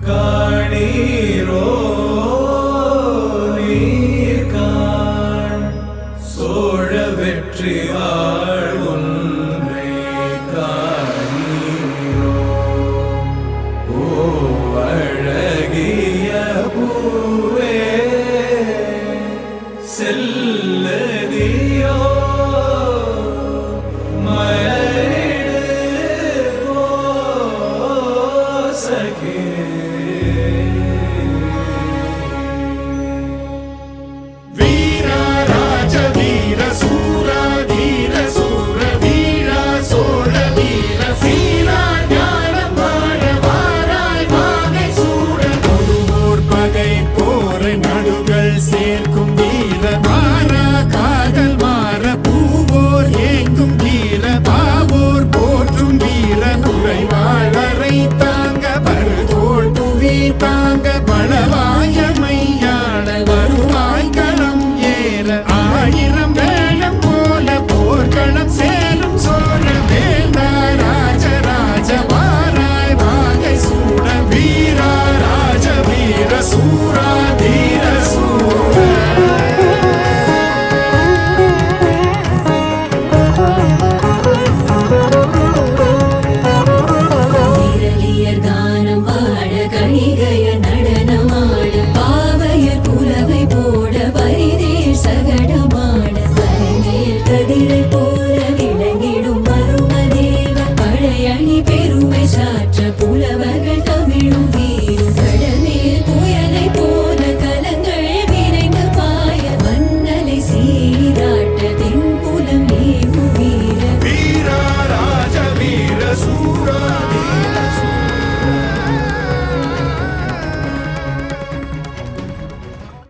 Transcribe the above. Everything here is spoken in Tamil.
காணீரோ நீர்காண் சோழ வெற்றி வாழ் ஒன்றே காணீரோ ஓ அழகிய பூவே செல்லதியோ சேர்க்கும் வீர மாறா காதல் மாற பூவோர் ஏங்கும் வீர பாவோர் போற்றும் வீர குறைவாளரை தாங்க பருதோள் புவி தாங்க பலவாய